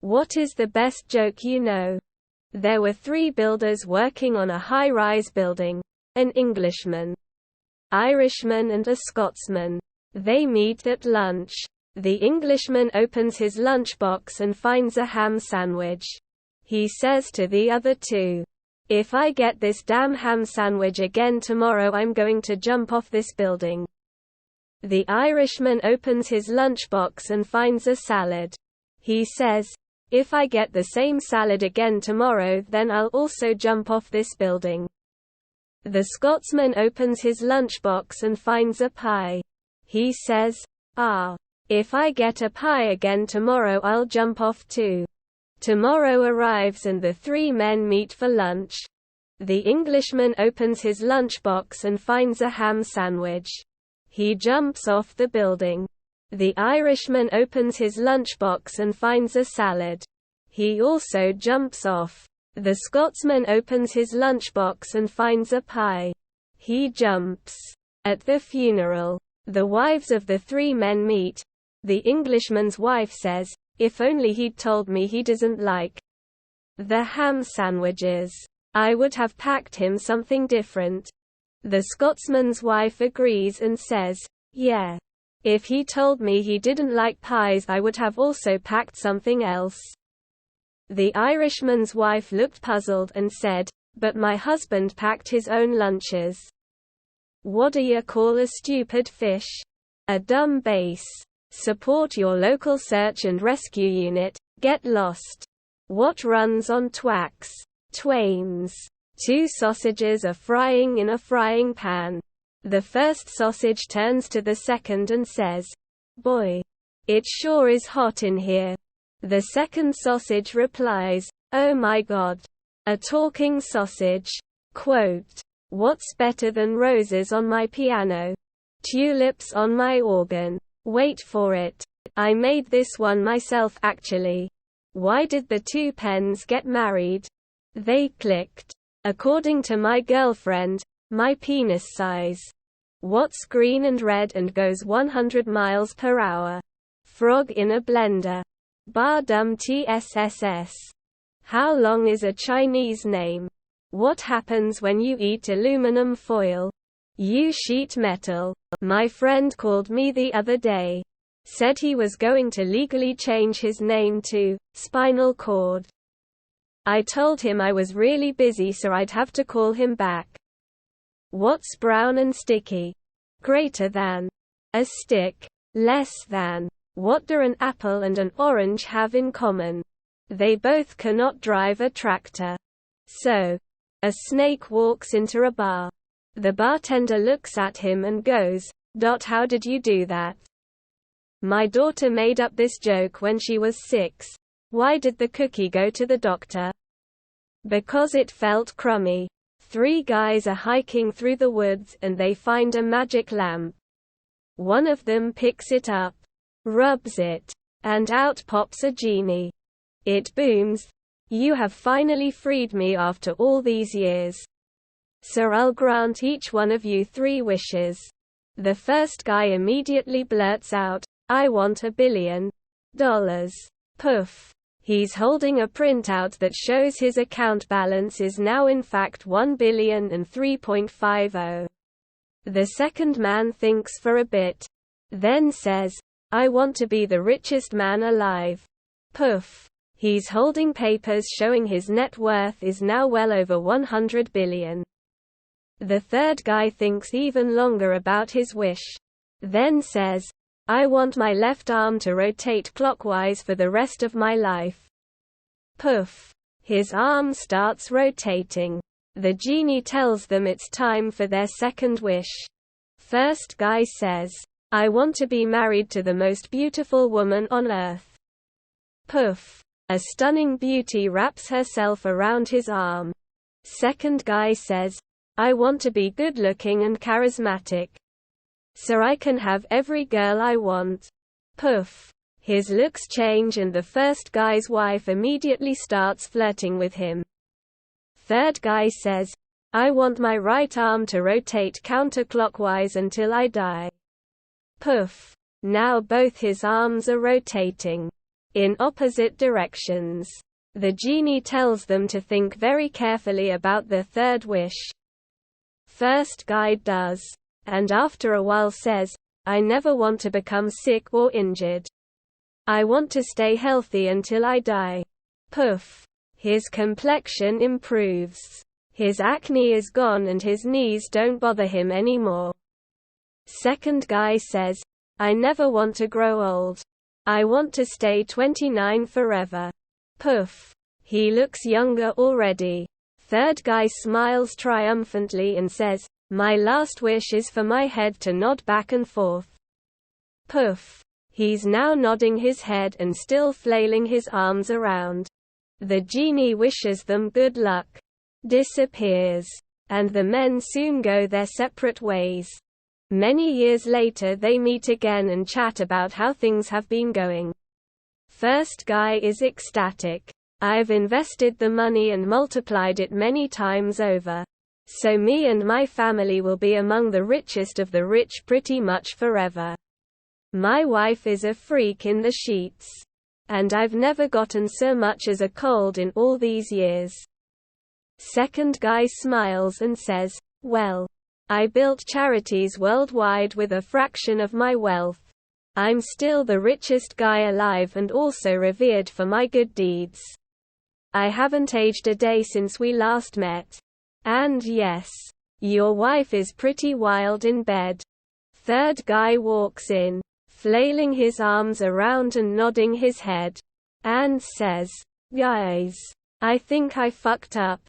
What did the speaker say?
What is the best joke you know? There were 3 builders working on a high-rise building. An Englishman, Irishman and a Scotsman. They meet at lunch. The Englishman opens his lunchbox and finds a ham sandwich. He says to the other 2, "If I get this damn ham sandwich again tomorrow, I'm going to jump off this building." The Irishman opens his lunchbox and finds a salad. He says, "If I get the same salad again tomorrow, then I'll also jump off this building." The Scotsman opens his lunchbox and finds a pie. He says, "If I get a pie again tomorrow, I'll jump off too." Tomorrow arrives and the 3 men meet for lunch. The Englishman opens his lunchbox and finds a ham sandwich. He jumps off the building. The Irishman opens his lunchbox and finds a salad. He also jumps off. The Scotsman opens his lunchbox and finds a pie. He jumps. At the funeral, the wives of the 3 men meet. The Englishman's wife says, "If only he'd told me he doesn't like the ham sandwiches, I would have packed him something different." The Scotsman's wife agrees and says, "Yeah. If he told me he didn't like pies, I would have also packed something else." The Irishman's wife looked puzzled and said, "But my husband packed his own lunches." What do you call a stupid fish? A dumb base. Support your local search and rescue unit. Get lost. What runs on Twax? Twains. 2 sausages are frying in a frying pan. The first sausage turns to the second and says, "Boy, it sure is hot in here." The second sausage replies, "Oh my God." A talking sausage. Quote, "What's better than roses on my piano? Tulips on my organ. Wait for it. I made this one myself actually. Why did the 2 pens get married? They clicked. According to my girlfriend, my penis size. What's green and red and goes 100 miles per hour? Frog in a blender. Bar dum tSSS. How long is a Chinese name? What happens when you eat aluminum foil? You sheet metal. My friend called me the other day. Said he was going to legally change his name to Spinal Cord. I told him I was really busy so I'd have to call him back. What's brown and sticky? Greater than. A stick. Less than. What do an apple and an orange have in common? They both cannot drive a tractor. So, a snake walks into a bar. The bartender looks at him and goes, "How did you do that?" My daughter made up this joke when she was 6. Why did the cookie go to the doctor? Because it felt crummy. 3 guys are hiking through the woods and they find a magic lamp. One of them picks it up, rubs it, and out pops a genie. It booms, "You have finally freed me after all these years. So I'll grant each one of you 3 wishes." The first guy immediately blurts out, "I want $1 billion. Poof. He's holding a printout that shows his account balance is now in fact $1,003,50. The second man thinks for a bit. Then says, "I want to be the richest man alive." Poof. He's holding papers showing his net worth is now well over $100 billion. The third guy thinks even longer about his wish. Then says, "I want my left arm to rotate clockwise for the rest of my life." Poof. His arm starts rotating. The genie tells them it's time for their second wish. First guy says, "I want to be married to the most beautiful woman on earth." Poof. A stunning beauty wraps herself around his arm. Second guy says, "I want to be good-looking and charismatic. So I can have every girl I want." Poof. His looks change and the first guy's wife immediately starts flirting with him. Third guy says, "I want my right arm to rotate counterclockwise until I die." Poof. Now both his arms are rotating. in opposite directions. The genie tells them to think very carefully about the third wish. First guy does. And after a while says, I never want to become sick or injured. I want to stay healthy until I die. Poof. His complexion improves. His acne is gone and his knees don't bother him anymore. Second guy says, I never want to grow old. I want to stay 29 forever. Poof. He looks younger already. Third guy smiles triumphantly and says, my last wish is for my head to nod back and forth. Poof. He's now nodding his head and still flailing his arms around. The genie wishes them good luck. Disappears. And the men soon go their separate ways. Many years later they meet again and chat about how things have been going. First guy is ecstatic. I've invested the money and multiplied it many times over. So me and my family will be among the richest of the rich pretty much forever. My wife is a freak in the sheets. And I've never gotten so much as a cold in all these years. Second guy smiles and says, well, I built charities worldwide with a fraction of my wealth. I'm still the richest guy alive and also revered for my good deeds. I haven't aged a day since we last met. And yes, your wife is pretty wild in bed. Third guy walks in, flailing his arms around and nodding his head, and says, guys, I think I fucked up.